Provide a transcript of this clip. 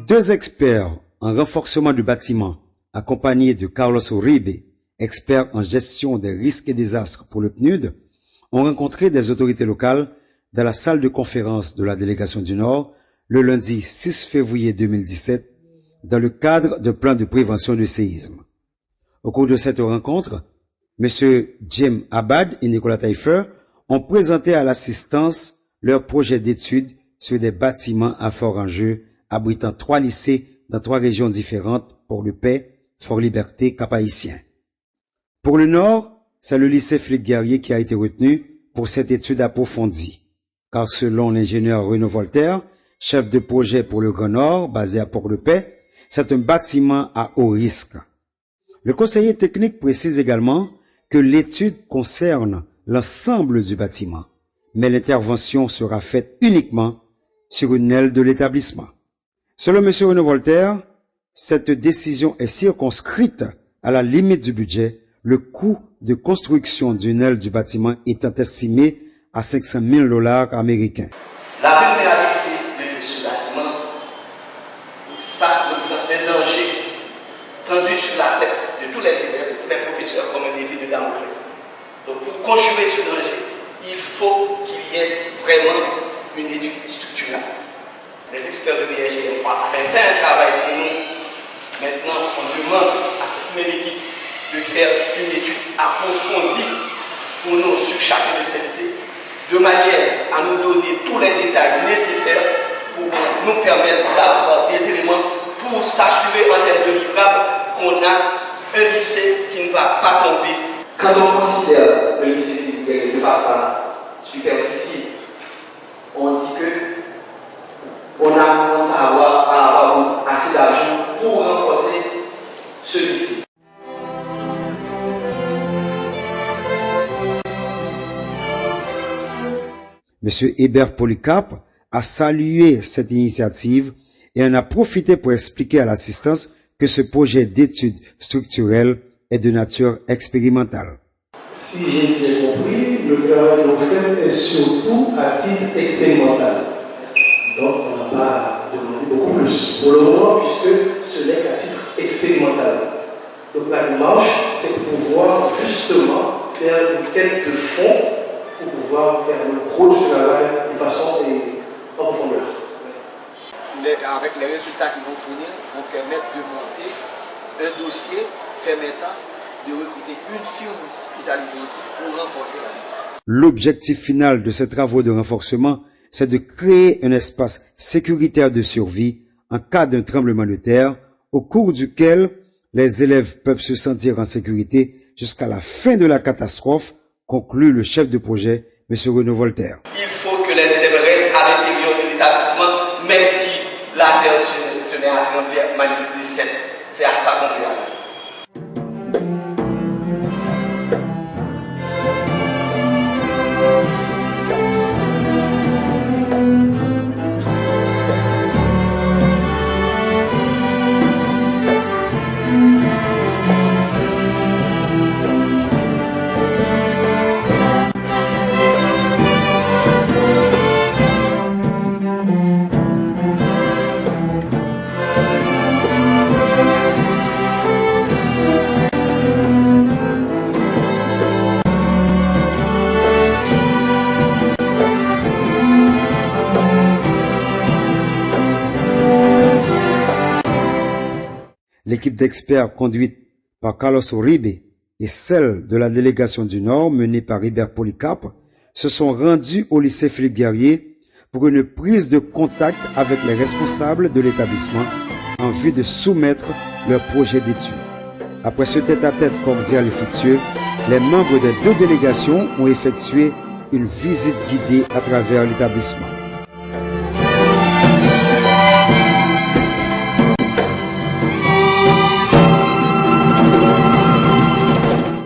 2 experts en renforcement du bâtiment, accompagnés de Carlos Uribe, expert en gestion des risques et désastres pour le PNUD, ont rencontré des autorités locales dans la salle de conférence de la délégation du Nord le lundi 6 février 2017 dans le cadre de plan de prévention du séisme. Au cours de cette rencontre, M. Jim Abad et Nicolas Taillefer ont présenté à l'assistance leur projet d'étude sur des bâtiments à fort enjeu abritant 3 lycées dans 3 régions différentes, Port-de-Paix, Fort-Liberté, Cap-Haïtien. Pour le Nord, c'est le lycée Philippe-Guerrier qui a été retenu pour cette étude approfondie, car selon l'ingénieur Renaud Voltaire, chef de projet pour le Grand Nord, basé à Port-de-Paix, c'est un bâtiment à haut risque. Le conseiller technique précise également que l'étude concerne l'ensemble du bâtiment, mais l'intervention sera faite uniquement sur une aile de l'établissement. Selon M. Renaud Voltaire, cette décision est circonscrite à la limite du budget, le coût de construction d'une aile du bâtiment étant estimé à 500 000 $ américains. La vulnérabilité de ce bâtiment, ça représente un danger tendu sur la tête de tous les élèves, de tous les professeurs, comme un épée de Damoclès. Donc pour conjurer ce danger, il faut qu'il y ait vraiment une étude structurelle. Les experts de l'ING ont fait un travail pour nous. Maintenant, on demande à cette même équipe de faire une étude approfondie pour nous sur chacun de ces lycées, de manière à nous donner tous les détails nécessaires pour nous permettre d'avoir des éléments pour s'assurer en termes de livrables qu'on a un lycée qui ne va pas tomber. Quand on considère le lycée Philippe-Guerrier de façon superficielle, on dit que on a à avoir assez d'argent pour renforcer ce lycée. M. Hébert Polycarpe a salué cette initiative et en a profité pour expliquer à l'assistance que ce projet d'étude structurelle est de nature expérimentale. Si j'ai bien compris, le travail qu'on fait est surtout à titre expérimental. Donc on n'a pas demandé beaucoup plus pour le moment puisque ce n'est qu'à titre expérimental. Donc la démarche, c'est pour pouvoir justement faire une quête de fond pour pouvoir faire le gros du travail de façon en profondeur. Avec les résultats qu'ils vont fournir, vont permettre de monter un dossier permettant de recruter une firme spécialisée aussi pour renforcer la vie. L'objectif final de ces travaux de renforcement, c'est de créer un espace sécuritaire de survie en cas d'un tremblement de terre, au cours duquel les élèves peuvent se sentir en sécurité jusqu'à la fin de la catastrophe, conclut le chef de projet, M. Renaud Voltaire. Il faut que les élèves restent à l'intérieur de l'établissement, même si la terre se met à trembler à manière de 7. C'est à ça qu'on peut aller. L'équipe d'experts conduite par Carlos Uribe et celle de la délégation du Nord menée par Hébert Polycarpe se sont rendus au lycée Philippe-Guerrier pour une prise de contact avec les responsables de l'établissement en vue de soumettre leur projet d'étude. Après ce tête-à-tête cordial et fructueux, les membres des 2 délégations ont effectué une visite guidée à travers l'établissement.